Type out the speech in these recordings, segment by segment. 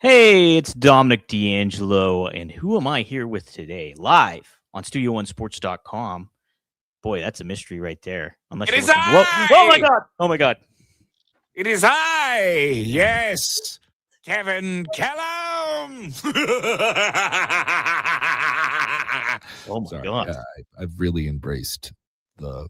Hey, it's Dominic D'Angelo, and who am I here with today? Live on Studio1Sports.com. Boy, that's a mystery right there. Unless It you're is looking. Whoa! Oh my I. God! Oh my God! It is I. Yes, Kevin Kellum. Oh my Sorry, God! I've really embraced the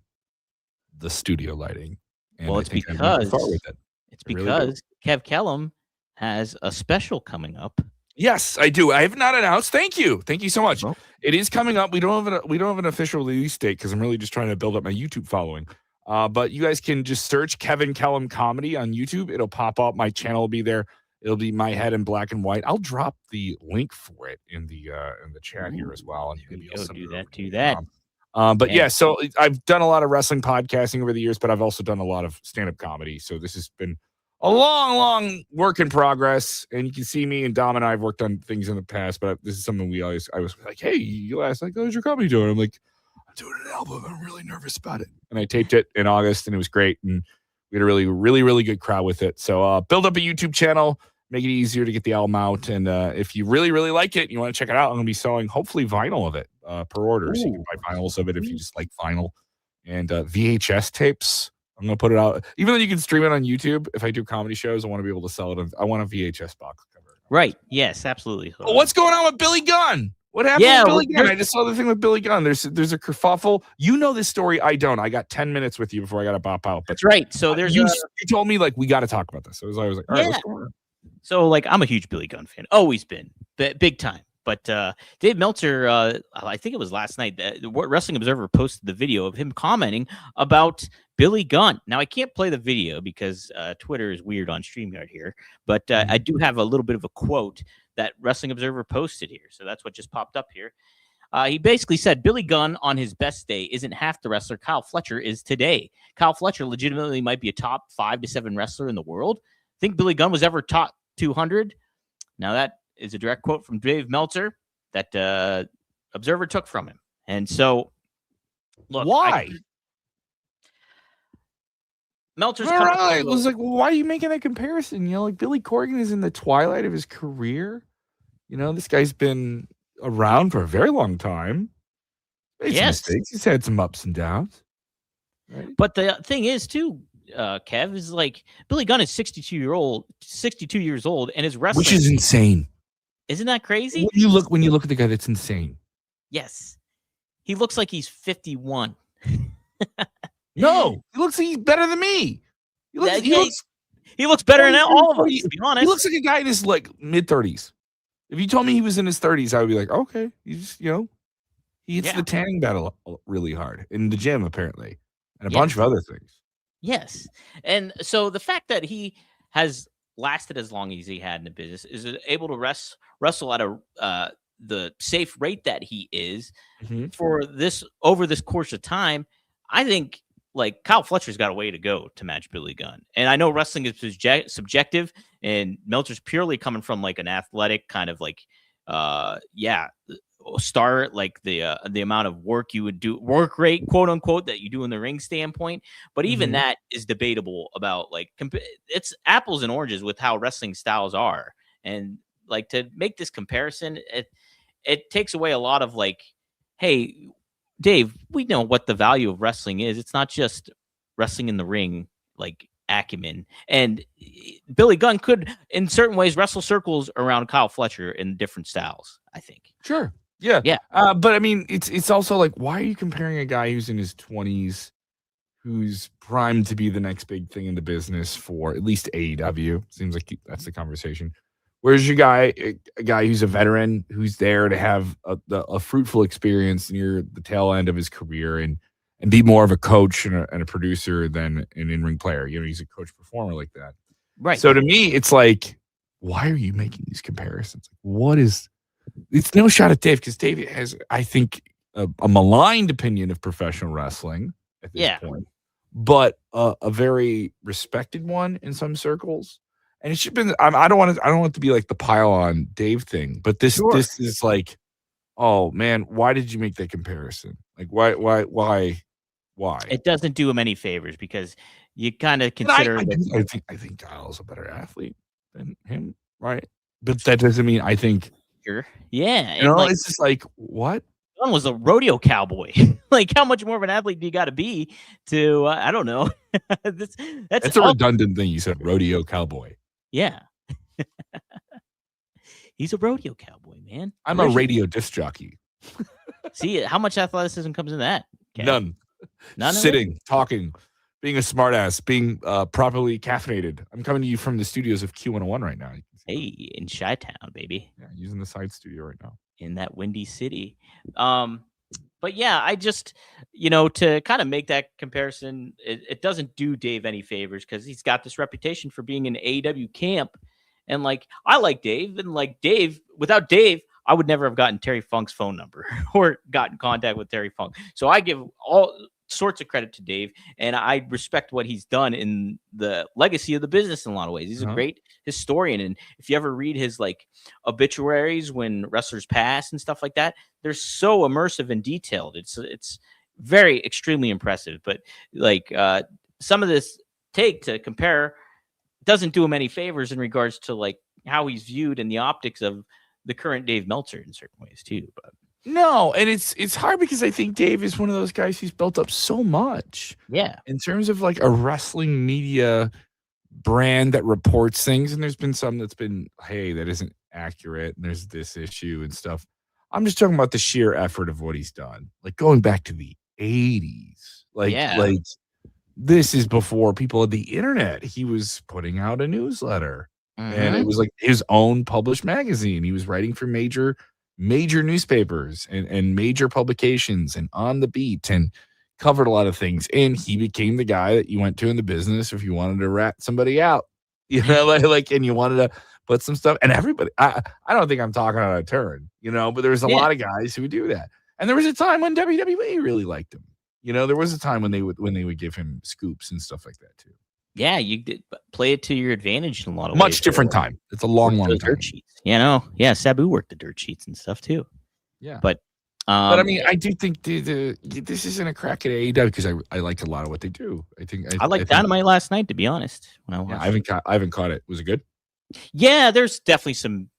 studio lighting, and Well, I it's think I'm going too far because with it. it's I really do. because Kev Kellum has a special coming up. Yes, I do. I have not announced. Thank you so much. Well, It is coming up. We don't have an official release date because I'm really just trying to build up my YouTube following. But you guys can just search Kevin Kellum Comedy on YouTube. It'll pop up. My channel will be there. It'll be my head in black and white. I'll drop the link for it in the chat here as well, and maybe I'll send do it that. over Do to that. But yeah, so I've done a lot of wrestling podcasting over the years, but I've also done a lot of stand-up comedy. So this has been a long work in progress. And you can see me and Dom and I have worked on things in the past, but this is something I was like, hey, you asked, like, how's your comedy doing? I'm like, I'm doing an album. I'm really nervous about it. And I taped it in August and it was great. And we had a really good crowd with it. So build up a YouTube channel, make it easier to get the album out. And if you really like it and you want to check it out, I'm going to be selling hopefully vinyl of it per order. So you can buy vinyls of it if you just like vinyl, and VHS tapes. I'm going to put it out. Even though you can stream it on YouTube, if I do comedy shows, I want to be able to sell it. I want a VHS box cover. Right. Yes, absolutely. Oh, what's going on with Billy Gunn? What happened with Billy Gunn? I just saw the thing with Billy Gunn. There's a kerfuffle. You know this story. I don't. I got 10 minutes with you before I got to bop out. But that's right. So there's you told me, like, we got to talk about this. So I was like, all right, what's going on? So, like, I'm a huge Billy Gunn fan. Always been. Big time. But Dave Meltzer, I think it was last night, the Wrestling Observer posted the video of him commenting about Billy Gunn. Now, I can't play the video because Twitter is weird on StreamYard here, but I do have a little bit of a quote that Wrestling Observer posted here. So that's what just popped up here. He basically said, Billy Gunn on his best day isn't half the wrestler Kyle Fletcher is today. Kyle Fletcher legitimately might be a top 5 to 7 wrestler in the world. Think Billy Gunn was ever top 200? Now, that is a direct quote from Dave Meltzer that Observer took from him. And so, look. Why? Meltzer's it was like, well, why are you making that comparison? You know, like Billy Corgan is in the twilight of his career. You know, this guy's been around for a very long time. Made some mistakes. He's had some ups and downs. Right? But the thing is, too, Kev, is like Billy Gunn is 62 years old, and his wrestling, which is insane. Isn't that crazy? When you look at the guy, that's insane. Yes, he looks like he's 51. No, he looks like he's better than me. He looks better than all of us. To be honest, he looks like a guy in his like mid-30s. If you told me he was in his 30s, I would be like, okay, he's he hits the tanning battle really hard in the gym apparently, and a bunch of other things. Yes, and so the fact that he has lasted as long as he had in the business, is able to wrestle at the safe rate that he is for this over this course of time. I think like Kyle Fletcher's got a way to go to match Billy Gunn, and I know wrestling is subjective, and Meltzer's purely coming from like an athletic kind of like star, like the amount of work you would do, work rate, quote unquote, that you do in the ring standpoint. But even that is debatable about like it's apples and oranges with how wrestling styles are. And like to make this comparison, it takes away a lot of like, hey, Dave, we know what the value of wrestling is. It's not just wrestling in the ring, like acumen. And Billy Gunn could, in certain ways, wrestle circles around Kyle Fletcher in different styles, I think. Sure. Yeah. But I mean, it's also like, why are you comparing a guy who's in his 20s, who's primed to be the next big thing in the business for at least AEW? Seems like that's the conversation. Where's your guy, a guy who's a veteran, who's there to have a fruitful experience near the tail end of his career and be more of a coach and a producer than an in-ring player? You know, he's a coach performer like that. Right. So to me, it's like, why are you making these comparisons? What is... It's no shot at Dave, because Dave has, I think, a maligned opinion of professional wrestling at this point, but a very respected one in some circles. And it should have been. I don't want it to be like the pile on Dave thing, but this is like, oh man, why did you make that comparison? Like, why? It doesn't do him any favors because you kind of consider. I think Kyle's a better athlete than him, right? But that doesn't mean I think, Yeah, you and know, like it's just like, what? Gunn was a rodeo cowboy. Like, how much more of an athlete do you got to be to? I don't know. that's That's a all. redundant thing you said, rodeo cowboy. Yeah, he's a rodeo cowboy, man. I'm a radio disc jockey. See how much athleticism comes in that? Kev? None. None of it? Sitting, talking, being a smartass, being properly caffeinated. I'm coming to you from the studios of Q101 right now. Hey, in Chi-Town, baby. Yeah, using the side studio right now. In that windy city. But yeah, I just, to kind of make that comparison, it doesn't do Dave any favors because he's got this reputation for being an AEW camp. And like, I like Dave, and like Dave, without Dave, I would never have gotten Terry Funk's phone number or gotten contact with Terry Funk. So I give all sorts of credit to Dave, and I respect what he's done in the legacy of the business in a lot of ways. He's a great historian, and if you ever read his like obituaries when wrestlers pass and stuff like that, they're so immersive and detailed. It's very extremely impressive. But like some of this take to compare doesn't do him any favors in regards to like how he's viewed in the optics of the current Dave Meltzer in certain ways too. But no, and it's hard because I think Dave is one of those guys who's built up so much. Yeah. In terms of like a wrestling media brand that reports things, and there's been some that's been, hey, that isn't accurate, and there's this issue and stuff. I'm just talking about the sheer effort of what he's done. Like going back to the 80s. Like this is before people had the internet. He was putting out a newsletter. And it was like his own published magazine. He was writing for major newspapers and major publications and on the beat and covered a lot of things. And he became the guy that you went to in the business if you wanted to rat somebody out, like, and you wanted to put some stuff. And everybody, I don't think I'm talking out of turn, but there was a lot of guys who would do that. And there was a time when WWE really liked him. There was a time when they would give him scoops and stuff like that too. Yeah, you did play it to your advantage in a lot of ways. Much different time. It's a long time. Dirt sheets, Yeah, Sabu worked the dirt sheets and stuff too. Yeah, but I mean, I do think this isn't a crack at AEW because I like a lot of what they do. I liked Dynamite last night, to be honest. When I haven't caught it. Was it good? Yeah, there's definitely some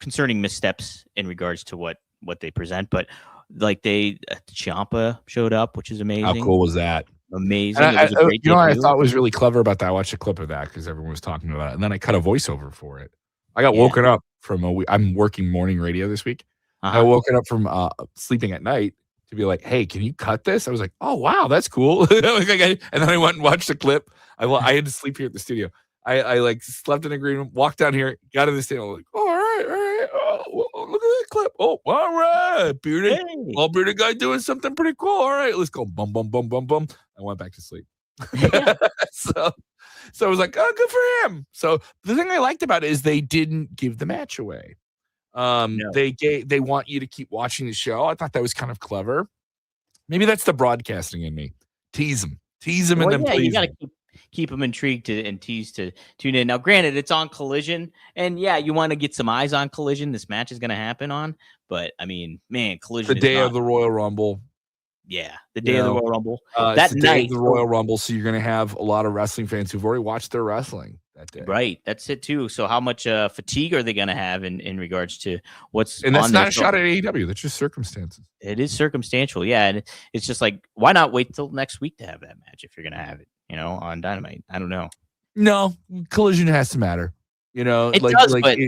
concerning missteps in regards to what they present, but like Ciampa showed up, which is amazing. How cool was that? Amazing. I thought was really clever about that. I watched a clip of that because everyone was talking about it, and then I cut a voiceover for it. I got woken up from I'm working morning radio this week. I woken up from sleeping at night to be like, "Hey, can you cut this?" I was like, "Oh wow, that's cool." And then I went and watched the clip. I had to sleep here at the studio. I like slept in a green room, walked down here, got in the studio. I was like, "Oh, all right. Oh, look at that clip. Oh, all right, bearded guy doing something pretty cool. All right, let's go. Bum bum bum bum bum." I went back to sleep. So I was like, "Oh, good for him." So the thing I liked about it is they didn't give the match away. They want you to keep watching the show. I thought that was kind of clever. Maybe that's the broadcasting in me. Tease them, and then please. You got to keep them intrigued and tease to tune in. Now, granted, it's on Collision, and you want to get some eyes on Collision. This match is going to happen on, but I mean, man, Collision. The day of the Royal Rumble. Yeah, the day of the Royal Rumble. That night, the Royal Rumble. So you're going to have a lot of wrestling fans who've already watched their wrestling that day. Right, that's it too. So how much fatigue are they going to have in regards to what's? And that's not a shot at AEW. That's just circumstances. It is circumstantial, yeah. And it's just like, why not wait till next week to have that match if you're going to have it? On Dynamite. I don't know. No, Collision has to matter. It does, but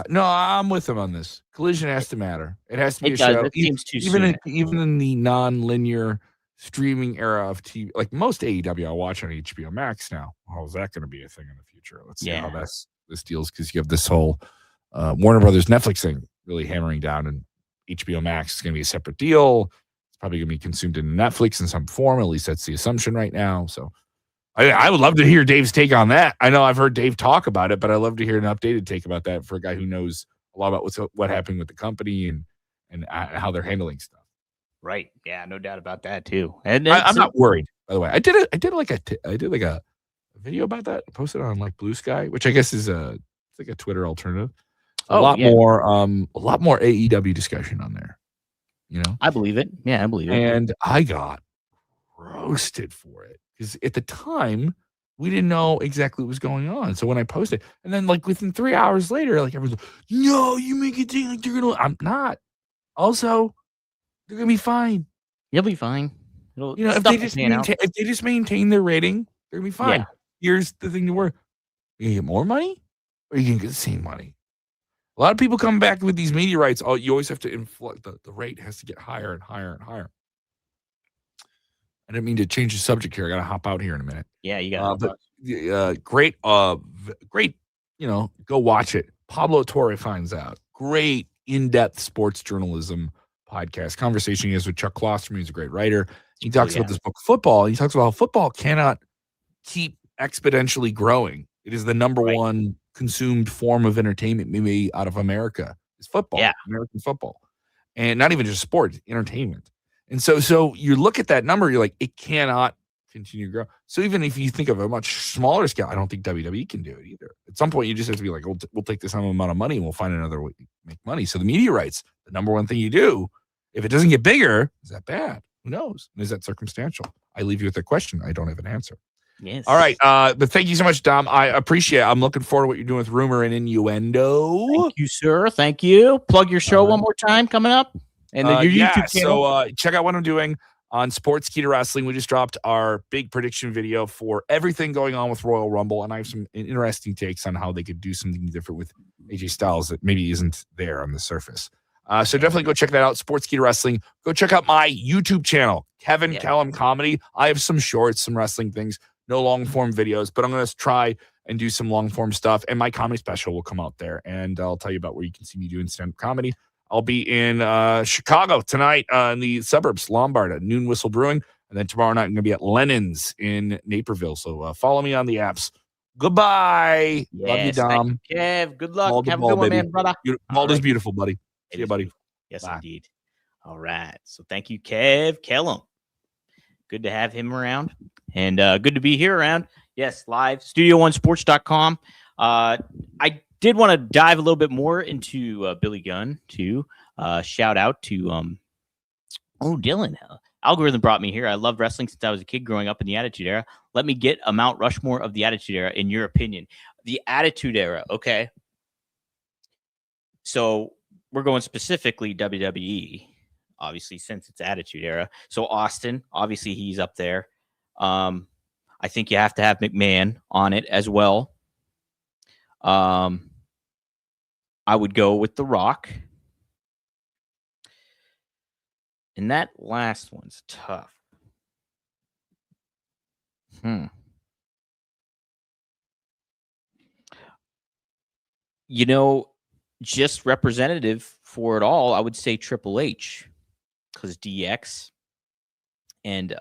no, I'm with him on this. Collision has to matter. It has to be a does. show. It seems too soon. Even in the non-linear streaming era of TV, like most AEW I watch on HBO Max now. How is that going to be a thing in the future? Let's see how this deals, because you have this whole Warner Brothers Netflix thing really hammering down, and HBO Max is going to be a separate deal. It's probably going to be consumed in Netflix in some form. At least that's the assumption right now. So I would love to hear Dave's take on that. I know I've heard Dave talk about it, but I'd love to hear an updated take about that for a guy who knows a lot about what happened with the company and how they're handling stuff. Right. Yeah, no doubt about that too. And I'm not worried, by the way. I did like a video about that. I posted on like Blue Sky, which I guess is it's like a Twitter alternative. A lot more AEW discussion on there. I believe it. Yeah, I believe it. And I got roasted for it because at the time We didn't know exactly what was going on. So when I posted, and then like within 3 hours later, like everyone's like, no, you make it seem like they're gonna. I'm not. Also, they're gonna be fine. You'll be fine. You know, if Stuff will pan out. they just maintain their rating, they're gonna be fine. Yeah. Here's the thing to worry: you gonna get more money, or you gonna get the same money? A lot of people come back with these media rights. Oh, you always have to inflate the rate has to get higher and higher and higher. I didn't mean to change the subject here. I got to hop out here in a minute. Yeah, you got great, great. You know, go watch it. Pablo Torre finds out. Great in-depth sports journalism podcast conversation he has with Chuck Klosterman. He's a great writer. He talks about this book, Football. He talks about how football cannot keep exponentially growing. It is the number one consumed form of entertainment maybe out of America. Is football, American football, and not even just sport, entertainment. And so you look at that number, you're like, it cannot continue to grow. So even if you think of a much smaller scale, I don't think WWE can do it either. At some point, you just have to be like, we'll take this amount of money and we'll find another way to make money. So the media rights, the number one thing you do, if it doesn't get bigger, is that bad? Who knows? And is that circumstantial? I leave you with a question. I don't have an answer. Yes. All right. But thank you so much, Dom. I appreciate it. I'm looking forward to what you're doing with Rumor and Innuendo. Thank you, sir. Thank you. Plug your show one more time coming up. And your YouTube channel. So check out what I'm doing on Sportskeeda Wrestling. We just dropped our big prediction video for everything going on with Royal Rumble. And I have some interesting takes on how they could do something different with AJ Styles that maybe isn't there on the surface. So definitely go check that out, Sportskeeda Wrestling. Go check out my YouTube channel, Kevin Callum Comedy. I have some shorts, some wrestling things, no long-form videos, but I'm going to try and do some long-form stuff. And my comedy special will come out there. And I'll tell you about where you can see me doing stand-up comedy. I'll be in Chicago tonight in the suburbs, Lombard at Noon Whistle Brewing. And then tomorrow night, I'm going to be at Lennon's in Naperville. So follow me on the apps. Goodbye. Yes, love you, Dom. You, Kev. Good luck. Ball Have a ball, good one, baby. man, brother. Bald is beautiful, buddy. See you, buddy. Yes, Bye. indeed. All right. So thank you, Kev Kellum. Good to have him around. And good to be here around. Yes, live, studio1sports.com. I did want to dive a little bit more into Billy Gunn, too. Shout out to Dylan. Algorithm brought me here. I love wrestling since I was a kid growing up in the Attitude Era. Let me get a Mount Rushmore of the Attitude Era, in your opinion. The Attitude Era, okay. So we're going specifically WWE, obviously, since it's Attitude Era. So Austin, obviously, he's up there. I think you have to have McMahon on it as well. I would go with The Rock. And that last one's tough. You know, just representative for it all, I would say Triple H, because DX and,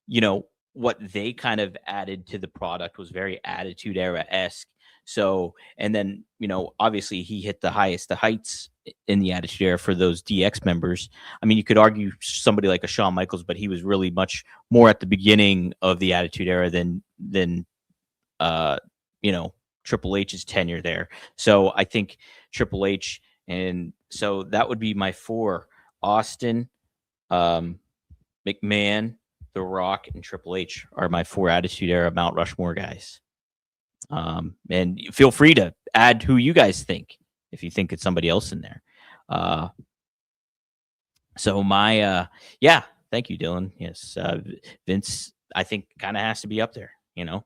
you know, what they kind of added to the product was very Attitude Era-esque. So, and then, you know, obviously he hit the heights in the Attitude Era for those DX members. I mean, you could argue somebody like a Shawn Michaels, but he was really much more at the beginning of the Attitude Era than you know, Triple H's tenure there. So I think Triple H, and so that would be my four: Austin, McMahon, The Rock, and Triple H are my four Attitude Era Mount Rushmore guys. And feel free to add who you guys think, if you think it's somebody else in there. So my, yeah, thank you, Dylan. Yes. Vince, I think kind of has to be up there, you know?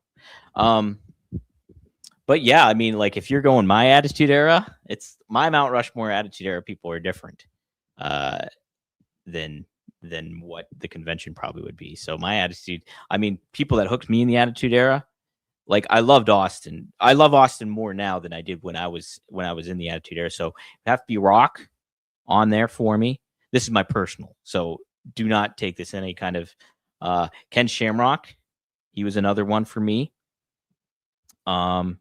But yeah, I mean, like if you're going my Attitude Era, it's my Mount Rushmore Attitude Era people are different, than what the convention probably would be. So my attitude, I mean, people that hooked me in the Attitude Era, like I loved Austin. I love Austin more now than I did when I was in the Attitude Era. So it have to be Rock on there for me. This is my personal. So do not take this in any kind of Ken Shamrock. He was another one for me. Gosh,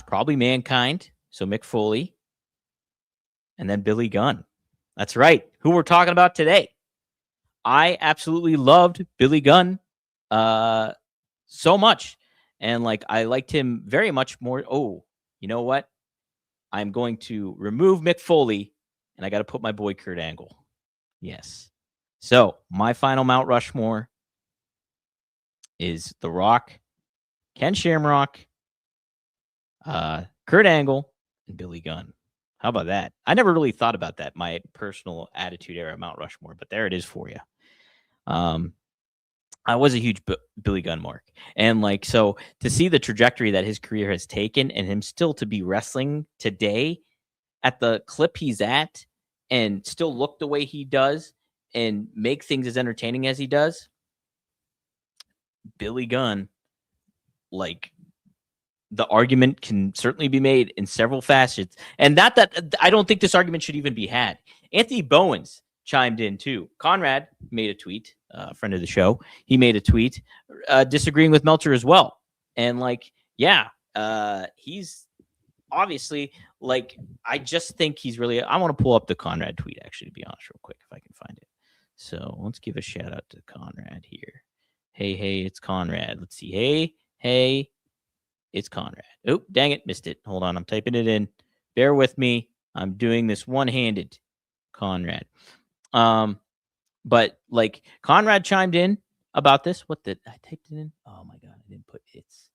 probably Mankind. So Mick Foley. And then Billy Gunn. That's right. Who we're talking about today. I absolutely loved Billy Gunn so much. And like I liked him very much more. Oh, you know what? I'm going to remove Mick Foley and I got to put my boy Kurt Angle. Yes. So my final Mount Rushmore. is The Rock, Ken Shamrock, Kurt Angle, and Billy Gunn. How about that? I never really thought about that, my personal Attitude Era Mount Rushmore, but there it is for you. I was a huge Billy Gunn mark. And like, so to see the trajectory that his career has taken and him still to be wrestling today at the clip he's at and still look the way he does and make things as entertaining as he does, Billy Gunn, like, the argument can certainly be made in several facets. And that I don't think this argument should even be had. Anthony Bowens chimed in too. Conrad made a tweet, friend of the show. He made a tweet disagreeing with Meltzer as well. And like, yeah, he's obviously like, I just think he's really, I want to pull up the Conrad tweet actually, to be honest, real quick, if I can find it. So let's give a shout out to Conrad here. Hey, it's Conrad. Let's see. Hey, it's Conrad. Oh, dang it. Missed it. Hold on. I'm typing it in. Bear with me. I'm doing this one-handed. Conrad. But like, Conrad chimed in about this. What did I typed it in? Oh my God. I didn't put it's.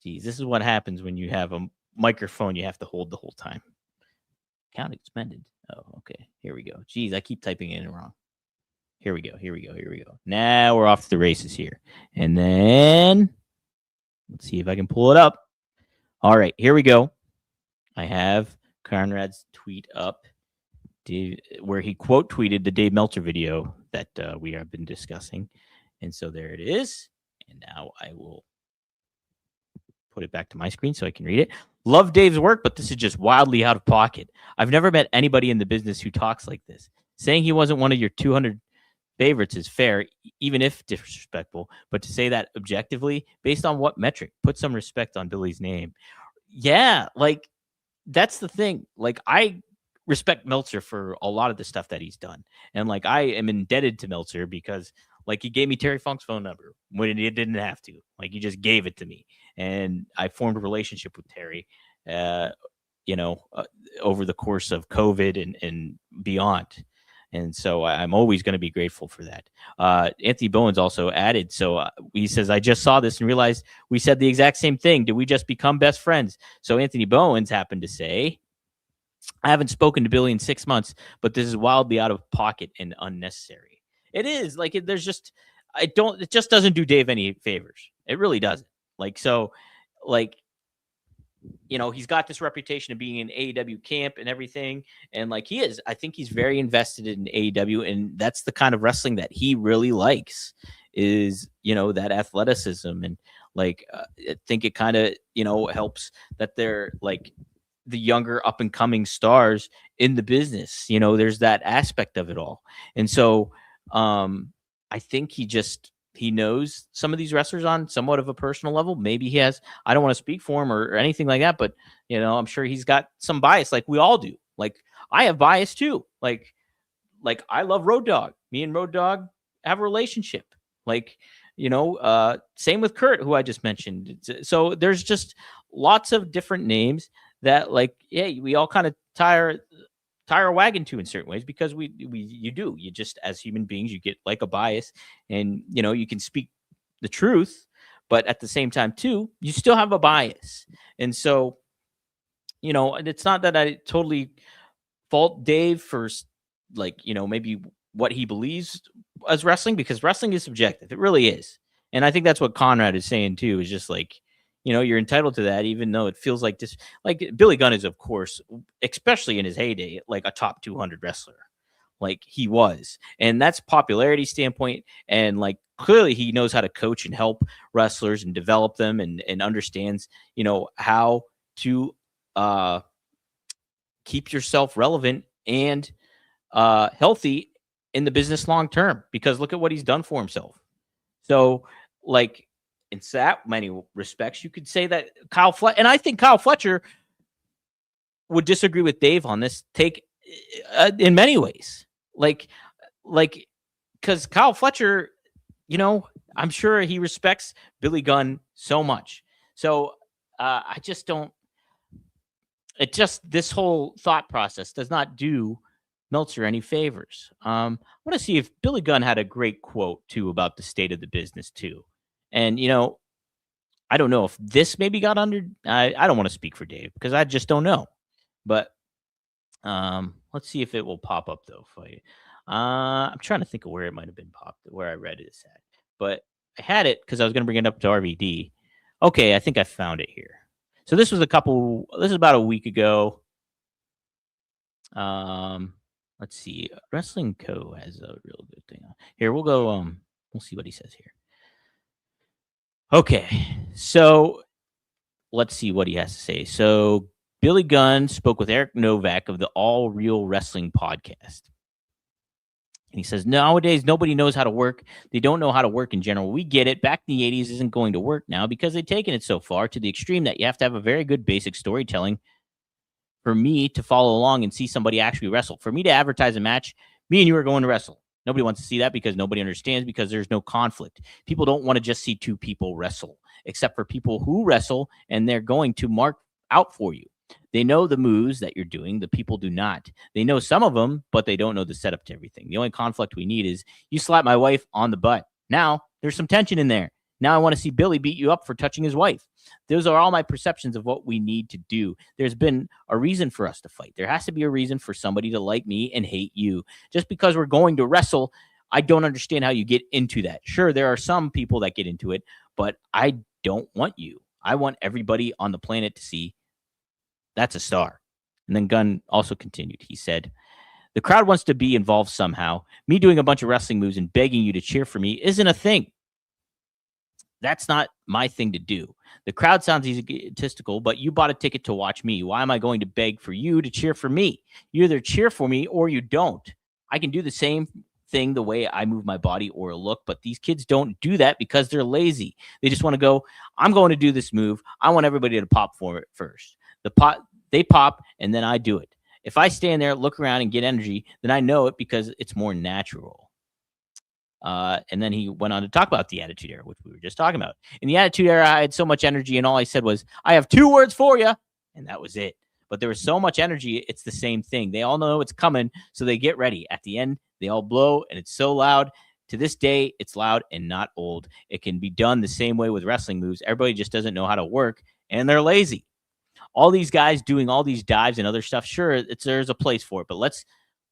Geez, this is what happens when you have a microphone you have to hold the whole time. Count expended. Oh, okay. Here we go. Geez, I keep typing it in wrong. Here we go. Now we're off to the races here. And then let's see if I can pull it up. All right, here we go. I have Conrad's tweet up where he quote tweeted the Dave Meltzer video that we have been discussing. And so there it is. And now I will put it back to my screen so I can read it. Love Dave's work, but this is just wildly out of pocket. I've never met anybody in the business who talks like this. Saying he wasn't one of your 200 favorites is fair, even if disrespectful, but to say that objectively, based on what metric? Put some respect on Billy's name. Yeah, like, that's the thing. Like, I respect Meltzer for a lot of the stuff that he's done. And like, I am indebted to Meltzer because like, he gave me Terry Funk's phone number when he didn't have to. Like, he just gave it to me. And I formed a relationship with Terry, over the course of COVID and beyond. And so I'm always going to be grateful for that. Anthony Bowens also added, he says, I just saw this and realized we said the exact same thing. Did we just become best friends? So Anthony Bowens happened to say, I haven't spoken to Billy in 6 months, but this is wildly out of pocket and unnecessary. It is like, it just doesn't do Dave any favors. It really doesn't. Like, so like, he's got this reputation of being in AEW camp and everything. And like, I think he's very invested in AEW, and that's the kind of wrestling that he really likes is, that athleticism. And like, I think it kind of, helps that they're like the younger up and coming stars in the business, there's that aspect of it all. And so, I think he knows some of these wrestlers on somewhat of a personal level. Maybe he has, I don't want to speak for him or anything like that, but I'm sure he's got some bias like we all do. Like, I have bias too. Like I love Road Dogg. Me and Road Dogg have a relationship. Like, same with Kurt, who I just mentioned. So there's just lots of different names that like, yeah, we all kind of tie our wagon to in certain ways because you just, as human beings, you get like a bias, and you can speak the truth, but at the same time too, you still have a bias. And so, it's not that I totally fault Dave for like, maybe what he believes as wrestling, because wrestling is subjective. It really is. And I think that's what Conrad is saying too, is just like, you're entitled to that, even though it feels like this. Like, Billy Gunn is, of course, especially in his heyday, like a top 200 wrestler. Like, he was. And that's popularity standpoint. And like, clearly he knows how to coach and help wrestlers and develop them and understands, how to keep yourself relevant and healthy in the business long term, because look at what he's done for himself. So like, in that many respects, you could say that Kyle Fletcher, and I think Kyle Fletcher would disagree with Dave on this take in many ways. Like, because Kyle Fletcher, I'm sure he respects Billy Gunn so much. So I just don't. This whole thought process does not do Meltzer any favors. I want to see if Billy Gunn had a great quote too about the state of the business too. And, I don't know if this maybe got under. I don't want to speak for Dave because I just don't know. But let's see if it will pop up though for you. I'm trying to think of where it might have been popped, where I read this at. But I had it because I was going to bring it up to RVD. Okay, I think I found it here. So this was this is about a week ago. Let's see. Wrestling Co. has a real good thing. Here, we'll go, we'll see what he says here. Okay, so let's see what he has to say. So Billy Gunn spoke with Eric Novak of the All Real Wrestling podcast. And he says, nowadays, nobody knows how to work. They don't know how to work in general. We get it. Back in the 80s isn't going to work now because they've taken it so far to the extreme that you have to have a very good basic storytelling for me to follow along and see somebody actually wrestle. For me to advertise a match, me and you are going to wrestle. Nobody wants to see that because nobody understands, because there's no conflict. People don't want to just see two people wrestle, except for people who wrestle, and they're going to mark out for you. They know the moves that you're doing. The people do not. They know some of them, but they don't know the setup to everything. The only conflict we need is you slap my wife on the butt. Now, there's some tension in there. Now I want to see Billy beat you up for touching his wife. Those are all my perceptions of what we need to do. There's been a reason for us to fight. There has to be a reason for somebody to like me and hate you. Just because we're going to wrestle, I don't understand how you get into that. Sure, there are some people that get into it, but I don't want you. I want everybody on the planet to see that's a star. And then Gunn also continued. He said, the crowd wants to be involved somehow. Me doing a bunch of wrestling moves and begging you to cheer for me isn't a thing. That's not my thing to do. The crowd sounds egotistical, but you bought a ticket to watch me. Why am I going to beg for you to cheer for me? You either cheer for me or you don't. I can do the same thing the way I move my body or look, but these kids don't do that because they're lazy. They just want to go, I'm going to do this move. I want everybody to pop for it first. They pop, and then I do it. If I stand there, look around, and get energy, then I know it because it's more natural. And then he went on to talk about the Attitude Era, which we were just talking about. In the Attitude Era, I had so much energy, and all I said was, I have 2 words for you, and that was it. But there was so much energy, it's the same thing. They all know it's coming, so they get ready. At the end, they all blow, and it's so loud. To this day, it's loud and not old. It can be done the same way with wrestling moves. Everybody just doesn't know how to work, and they're lazy. All these guys doing all these dives and other stuff, sure, there's a place for it, but let's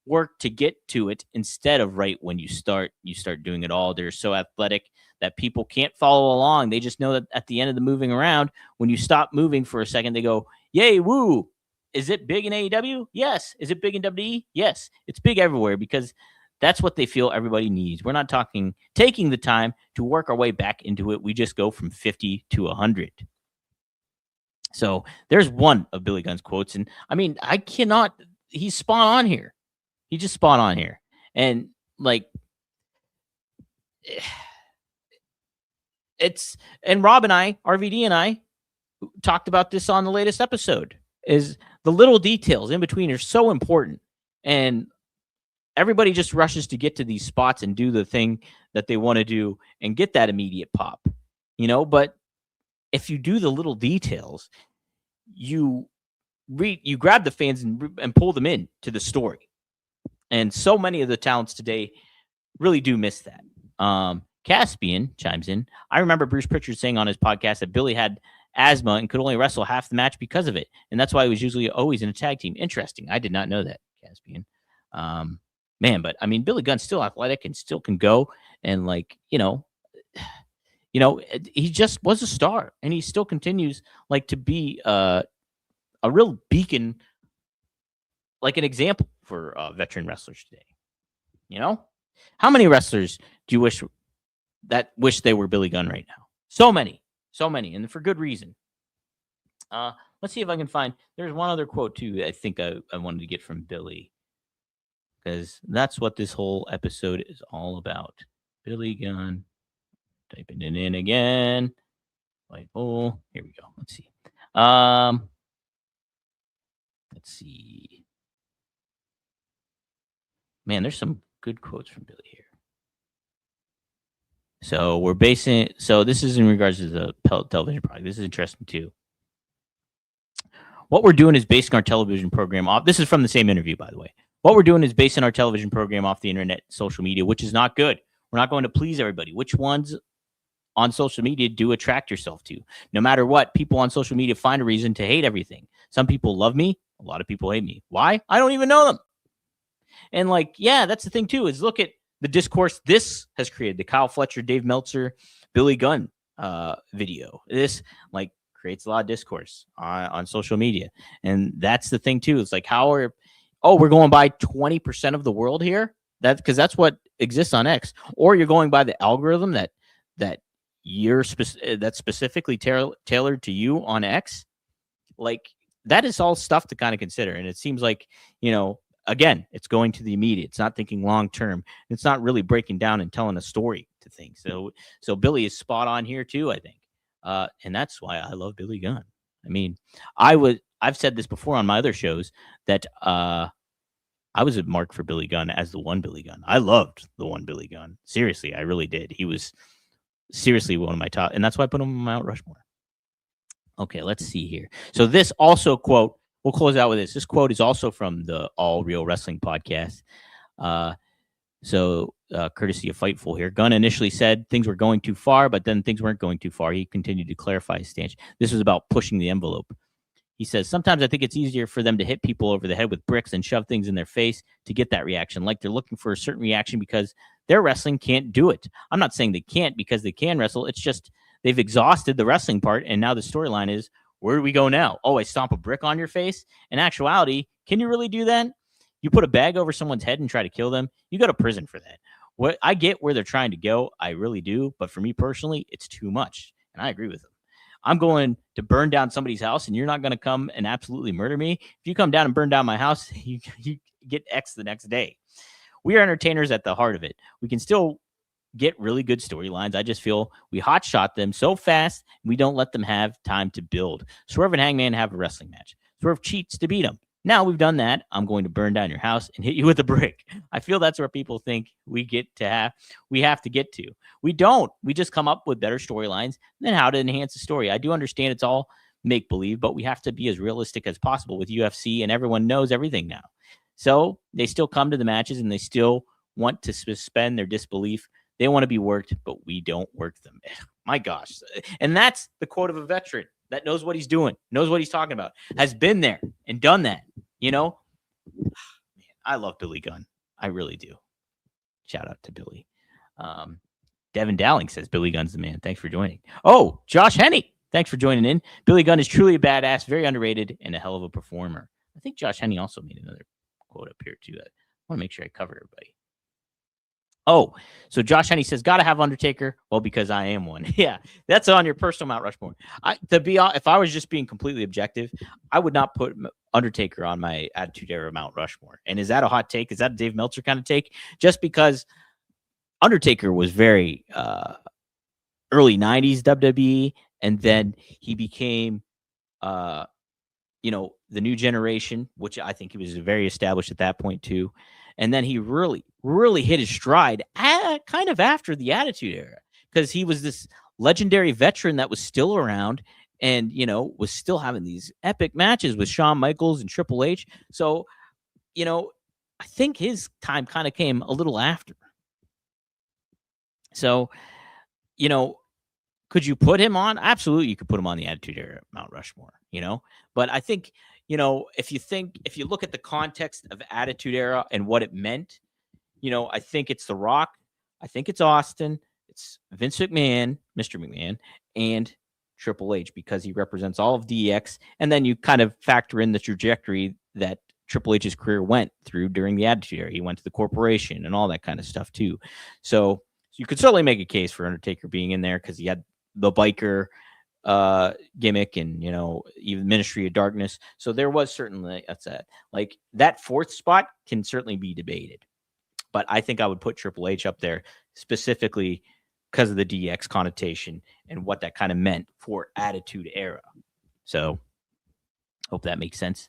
work to get to it instead of right when you start doing it all. They're so athletic that people can't follow along. They just know that at the end of the moving around, when you stop moving for a second, they go, yay, woo. Is it big in AEW? Yes. Is it big in WWE? Yes. It's big everywhere because that's what they feel everybody needs. We're not taking the time to work our way back into it. We just go from 50 to 100. So there's one of Billy Gunn's quotes. And I mean, he's spot on here. He just spot on here. And like, and Rob and I, RVD and I, talked about this on the latest episode, is the little details in between are so important. And everybody just rushes to get to these spots and do the thing that they want to do and get that immediate pop, but if you do the little details, you grab the fans and pull them in to the story. And so many of the talents today really do miss that. Caspian chimes in. I remember Bruce Pritchard saying on his podcast that Billy had asthma and could only wrestle half the match because of it. And that's why he was usually always in a tag team. Interesting. I did not know that, Caspian. Man, but I mean, Billy Gunn's still athletic and still can go. And he just was a star, and he still continues to be a real beacon, like an example for veteran wrestlers today. How many wrestlers do you wish they were Billy Gunn right now? So many, and for good reason. Let's see if I can find. There's one other quote too. I think I wanted to get from Billy, because that's what this whole episode is all about. Billy Gunn. Typing it in again. White hole. Here we go. Let's see. Let's see. Man, there's some good quotes from Billy here. So this is in regards to the television product. This is interesting too. What we're doing is basing our television program off. This is from the same interview, by the way. What we're doing is basing our television program off the internet, social media, which is not good. We're not going to please everybody. Which ones on social media do attract yourself to. No matter what, people on social media find a reason to hate everything. Some people love me. A lot of people hate me. Why? I don't even know them. And like, yeah, that's the thing too, is look at the discourse this has created. The Kyle Fletcher, Dave Meltzer, Billy Gunn video. This like creates a lot of discourse on social media. And that's the thing too. It's like, we're going by 20% of the world here. Because that's what exists on X. Or you're going by the algorithm that that's specifically tailored to you on X. Like, that is all stuff to kind of consider. And it seems like, again, it's going to the immediate. It's not thinking long term. It's not really breaking down and telling a story to things. So Billy is spot on here too, I think. And that's why I love Billy Gunn. I mean, I've said this before on my other shows that I was a mark for Billy Gunn as the one Billy Gunn. I loved the one Billy Gunn. Seriously, I really did. He was seriously one of my top, and that's why I put him on Mount Rushmore. Okay, let's see here. So this also quote, we'll close out with this. This quote is also from the All Real Wrestling podcast. Courtesy of Fightful here. Gunn initially said things were going too far, but then things weren't going too far. He continued to clarify his stance. This was about pushing the envelope. He says, sometimes I think it's easier for them to hit people over the head with bricks and shove things in their face to get that reaction. Like they're looking for a certain reaction because their wrestling can't do it. I'm not saying they can't because they can wrestle. It's just they've exhausted the wrestling part. And now the storyline is, where do we go now? Oh, I stomp a brick on your face? In actuality, can you really do that? You put a bag over someone's head and try to kill them? You go to prison for that. What I get where they're trying to go. I really do. But for me personally, it's too much. And I agree with them. I'm going to burn down somebody's house, and you're not going to come and absolutely murder me. If you come down and burn down my house, you get X the next day. We are entertainers at the heart of it. We can still get really good storylines. I just feel we hotshot them so fast, we don't let them have time to build. Swerve and Hangman have a wrestling match. Swerve cheats to beat him. Now we've done that. I'm going to burn down your house and hit you with a brick. I feel that's where people think we have to get to. We don't. We just come up with better storylines and then how to enhance the story. I do understand it's all make-believe, but we have to be as realistic as possible with UFC, and everyone knows everything now. So they still come to the matches and they still want to suspend their disbelief. They want to be worked, but we don't work them. My gosh. And that's the quote of a veteran that knows what he's doing, knows what he's talking about, has been there and done that, Man, I love Billy Gunn. I really do. Shout out to Billy. Devin Dowling says Billy Gunn's the man. Thanks for joining. Oh, Josh Henney. Thanks for joining in. Billy Gunn is truly a badass, very underrated, and a hell of a performer. I think Josh Henney also made another quote up here, too. I want to make sure I cover everybody. Oh, so Josh Henney says, gotta have Undertaker. Well, because I am one. Yeah, that's on your personal Mount Rushmore. If I was just being completely objective, I would not put Undertaker on my Attitude Era Mount Rushmore. And is that a hot take? Is that a Dave Meltzer kind of take? Just because Undertaker was very early 90s WWE, and then he became, the new generation, which I think he was very established at that point too. And then he really, really hit his stride kind of after the Attitude Era, because he was this legendary veteran that was still around and, was still having these epic matches with Shawn Michaels and Triple H. So, I think his time kind of came a little after. So, could you put him on? Absolutely, you could put him on the Attitude Era Mount Rushmore, But I think, if you look at the context of Attitude Era and what it meant, I think it's The Rock, I think it's Austin, it's Vince McMahon, Mr. McMahon, and Triple H, because he represents all of DX. And then you kind of factor in the trajectory that Triple H's career went through during the Attitude Era. He went to the corporation and all that kind of stuff too. So you could certainly make a case for Undertaker being in there because he had the biker gimmick and, even Ministry of Darkness. So there was certainly that fourth spot can certainly be debated. But I think I would put Triple H up there specifically because of the DX connotation and what that kind of meant for Attitude Era. So hope that makes sense.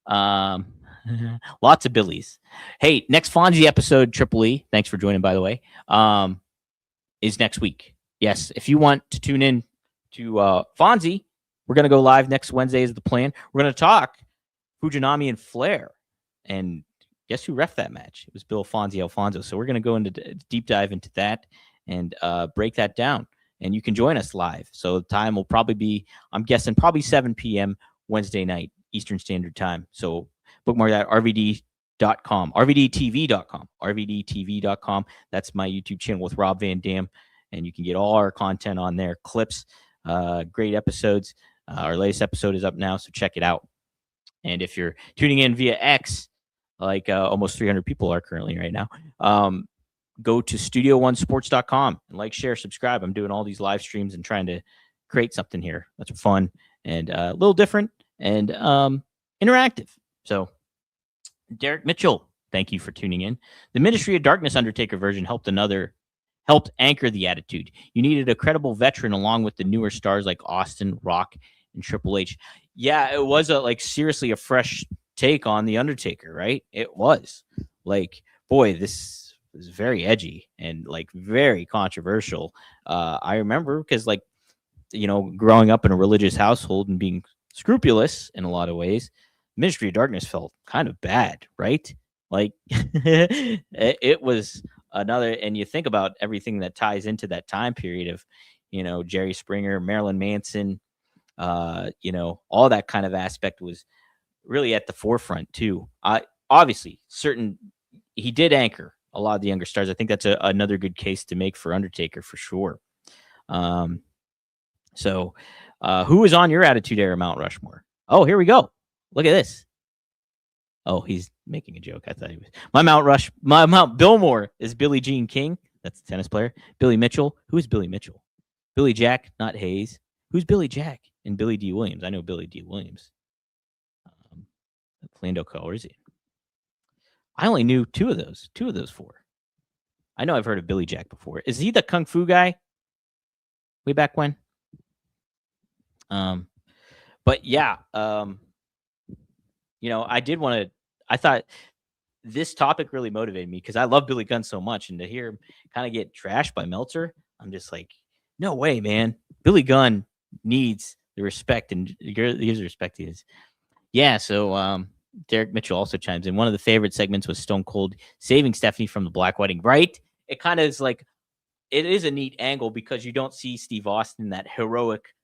Lots of Billies. Hey, next Fonzie episode, Triple E, thanks for joining, by the way, is next week. Yes, if you want to tune in to Fonzie, we're going to go live next Wednesday is the plan. We're going to talk Fujinami and Flair. And guess who ref that match? It was Bill Fonzie Alfonso. So we're going to go into deep dive into that and break that down. and you can join us live. So the time will probably be, I'm guessing, probably 7 p.m. Wednesday night, Eastern Standard Time. So bookmark that, rvd.com, rvdtv.com, rvdtv.com. That's my YouTube channel with Rob Van Dam, and you can get all our content on there, clips, great episodes. Our latest episode is up now, so check it out. And if you're tuning in via X, like almost 300 people are currently right now, go to studio1sports.com and like, share, subscribe. I'm doing all these live streams and trying to create something here that's fun and a little different and interactive. So, Derek Mitchell, thank you for tuning in. The Ministry of Darkness Undertaker version helped anchor the attitude. You needed a credible veteran along with the newer stars like Austin, Rock, and Triple H. Yeah, it was seriously a fresh take on the Undertaker, right? It was like, boy, this was very edgy and very controversial. I remember because growing up in a religious household and being scrupulous in a lot of ways, Ministry of Darkness felt kind of bad, right? It was another, and you think about everything that ties into that time period of, Jerry Springer, Marilyn Manson, all that kind of aspect was really at the forefront too. Obviously, he did anchor a lot of the younger stars. I think that's another good case to make for Undertaker for sure. So who is on your Attitude Era Mount Rushmore? Oh, here we go. Look at this. Oh, he's making a joke. I thought he was. My Mount Billmore is Billie Jean King. That's the tennis player. Billy Mitchell. Who's Billy Mitchell? Billy Jack, not Hayes. Who's Billy Jack? And Billy D. Williams. I know Billy D. Williams. Lando Calrissian. I only knew two of those four. I know I've heard of Billy Jack before. Is he the Kung Fu guy? Way back when? But yeah, I thought this topic really motivated me because I love Billy Gunn so much, and to hear him kind of get trashed by Meltzer, I'm just like, no way, man. Billy Gunn needs the respect and gives the respect he is. Yeah, so Derek Mitchell also chimes in. One of the favorite segments was Stone Cold saving Stephanie from the Black Wedding, right? It kind of is it is a neat angle because you don't see Steve Austin that heroic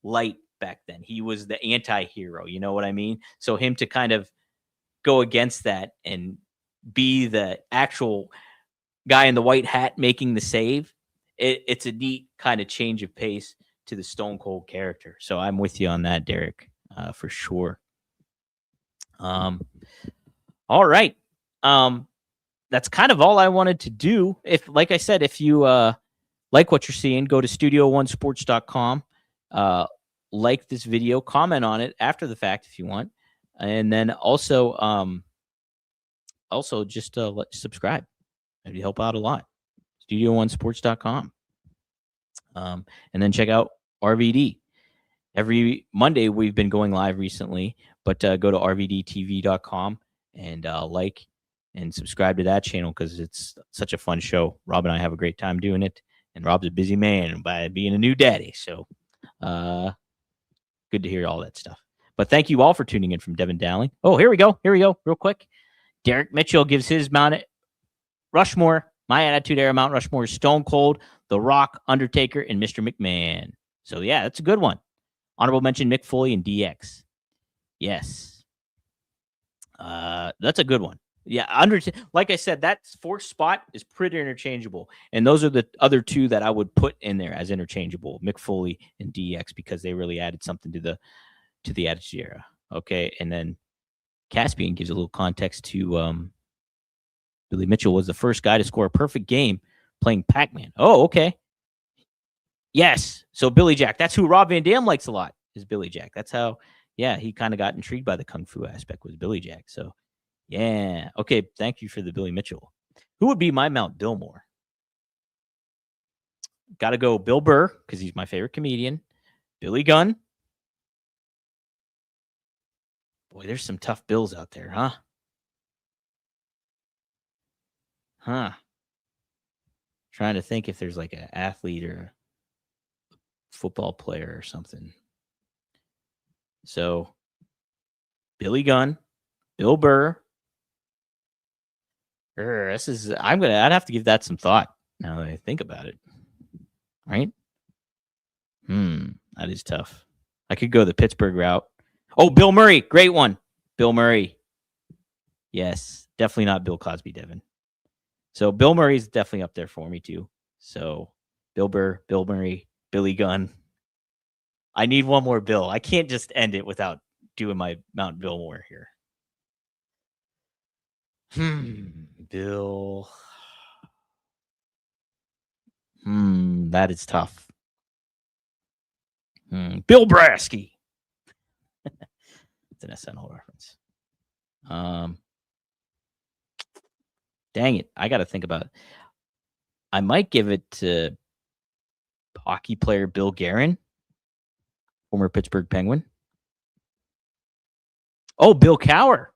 light back then. He was the anti-hero, you know what I mean? So him to kind of go against that and be the actual guy in the white hat making the save, it's a neat kind of change of pace to the Stone Cold character. So I'm with you on that, Derek, for sure. All right. That's kind of all I wanted to do. Like I said, if you like what you're seeing, go to studio1sports.com, like this video, comment on it after the fact if you want, and then also just subscribe. It'd help out a lot. Studio1sports.com. And then check out RVD. Every Monday we've been going live recently, but go to rvdtv.com and like and subscribe to that channel because it's such a fun show. Rob and I have a great time doing it, and Rob's a busy man by being a new daddy. So good to hear all that stuff. But thank you all for tuning in from Devin Dowling. Oh, here we go. Real quick. Derek Mitchell gives his Mount Rushmore. My Attitude Era Mount Rushmore is Stone Cold, The Rock, Undertaker, and Mr. McMahon. So, yeah, that's a good one. Honorable mention, Mick Foley and DX. Yes. That's a good one. Yeah, like I said, that fourth spot is pretty interchangeable. And those are the other two that I would put in there as interchangeable, Mick Foley and DX, because they really added something to the Attitude Era. Okay, and then Caspian gives a little context to Billy Mitchell was the first guy to score a perfect game playing Pac-Man. Oh, okay. Yes. So Billy Jack, that's who Rob Van Dam likes a lot, is Billy Jack. That's how, yeah, he kind of got intrigued by the Kung Fu aspect with Billy Jack. So, yeah. Okay, thank you for the Billy Mitchell. Who would be my Mount Billmore? Got to go Bill Burr, because he's my favorite comedian. Billy Gunn. Boy, there's some tough Bills out there, huh? Trying to think if there's like an athlete or a football player or something. So, Billy Gunn, Bill Burr. I'd have to give that some thought now that I think about it. Right? That is tough. I could go the Pittsburgh route. Oh, Bill Murray. Great one. Bill Murray. Yes. Definitely not Bill Cosby, Devin. So Bill Murray's definitely up there for me too. So Bill Burr, Bill Murray, Billy Gunn. I need one more Bill. I can't just end it without doing my Mount Billmore here. Bill. That is tough. Bill Brasky. It's an SNL reference. Dang it. I got to think about it. I might give it to hockey player Bill Guerin, former Pittsburgh Penguin. Oh, Bill Cowher.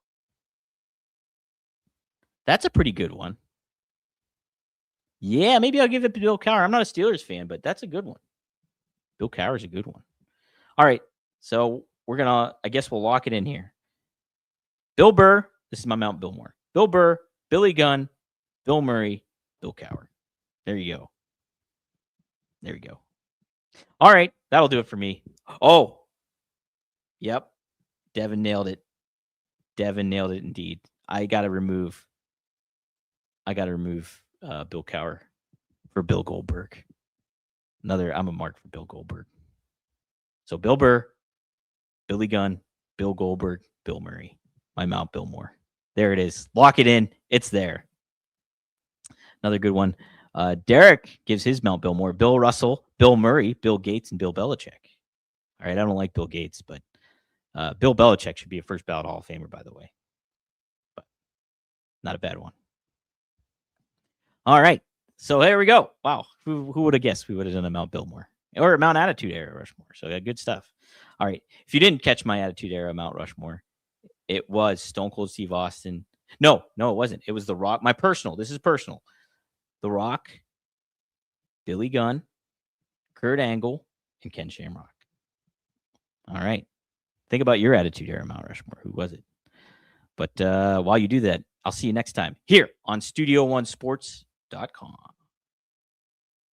That's a pretty good one. Yeah, maybe I'll give it to Bill Cowher. I'm not a Steelers fan, but that's a good one. Bill Cowher's a good one. All right. So I guess we'll lock it in here. Bill Burr. This is my Mount Billmore. Bill Burr, Billy Gunn, Bill Murray, Bill Cowher. There you go. There you go. All right. That'll do it for me. Oh, yep. Devin nailed it. Devin nailed it indeed. I got to remove Bill Cowher for Bill Goldberg. I'm a mark for Bill Goldberg. So Bill Burr, Billy Gunn, Bill Goldberg, Bill Murray. My Mount Billmore. There it is. Lock it in. It's there. Another good one. Derek gives his Mount Billmore. Bill Russell, Bill Murray, Bill Gates, and Bill Belichick. All right, I don't like Bill Gates, but Bill Belichick should be a first ballot Hall of Famer, by the way. But not a bad one. All right. So there we go. Wow. Who would have guessed we would have done a Mount Billmore or a Mount Attitude Era Rushmore? So good stuff. All right. If you didn't catch my Attitude Era Mount Rushmore, it was Stone Cold Steve Austin. No, it wasn't. It was The Rock. My personal. This is personal. The Rock, Billy Gunn, Kurt Angle, and Ken Shamrock. All right. Think about your Attitude Era Mount Rushmore. Who was it? But while you do that, I'll see you next time here on StudioOneSports.com.